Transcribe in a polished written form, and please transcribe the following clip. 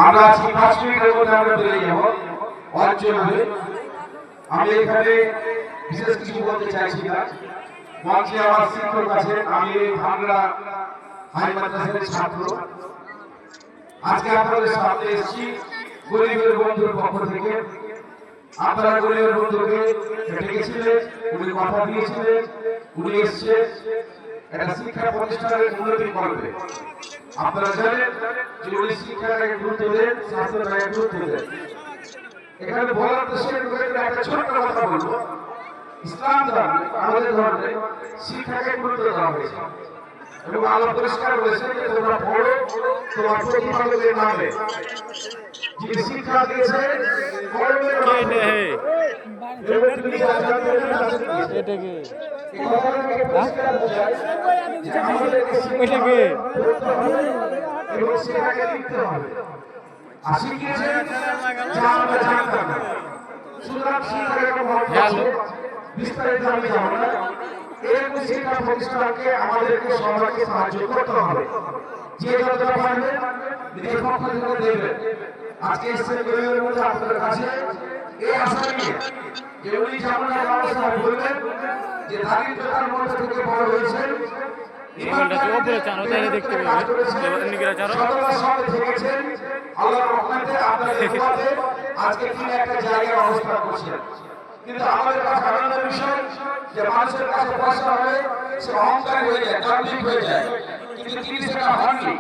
আমরা আজকে 5 মিনিটের মধ্যে আমরা বেরিয়ে যাব অঞ্চলে। আমি এখানে বিশেষ কিছু বলতে চাইছি না। মঞ্চে আমার শিক্ষক আছেন, আমি ভাঙ্গড়া হাই মাদ্রাসার ছাত্র। আজকে আপনাদের সামনে এসেছি গরিবের বন্ধুর পক্ষ থেকে। আপনারা গরিবের বন্ধুকে ডেকেছিলেন, উনি কথা দিয়েছিলেন, উনি এসছে একটা শিক্ষা প্রতিষ্ঠানের উন্নতি করবে। আপনারা জানেন যে উনি শিক্ষাটাকে গুরুত্ব দেন, স্বাস্থ্যটাকে গুরুত্ব দেন। এখানে বলার দেশের একটা ছোট্ট কথা বলবো, ইসলাম ধর্মে আমাদের ধর্মে শিক্ষাকে গুরুত্ব দেওয়া হয়েছে এবং আল্লাহ পরিষ্কার বলেছেন যে তোমরা পড়ো তোমার প্রতিপালকের নামে। যিনি শিক্ষা দিয়েছে এবং শিক্ষাকে লিখতে হবে আর শিখিয়েছেন যা আমরা জানতাম না। সুতরাং শিক্ষার একটা মহত্ব আছে, বিস্তারিত আমি যাব না। এরকম শিক্ষা প্রতিষ্ঠানকে আমাদেরকে সবাইকে সাহায্য করতে হবে, যে যতটা পারবে নিজের পক্ষ থেকে দেবেন। আজকে এসেছেন গরিবের মধ্যে আপনাদের কাছে এই আশা নিয়ে যে উনি যেমন ব্যবস্থা বলবেন যে দারিদ্রতার মধ্যে থেকে বড় হয়েছেন, আজকে তিনি একটা জায়গায় অবস্থান করছেন। কিন্তু আমাদের কাছে আনন্দের বিষয় যে মানুষের কাছে পয়সা হলে সে অহংকার হয়ে যায়, দাম্ভিক হয়ে যায়, কিন্তু তিনি সেটা হননি।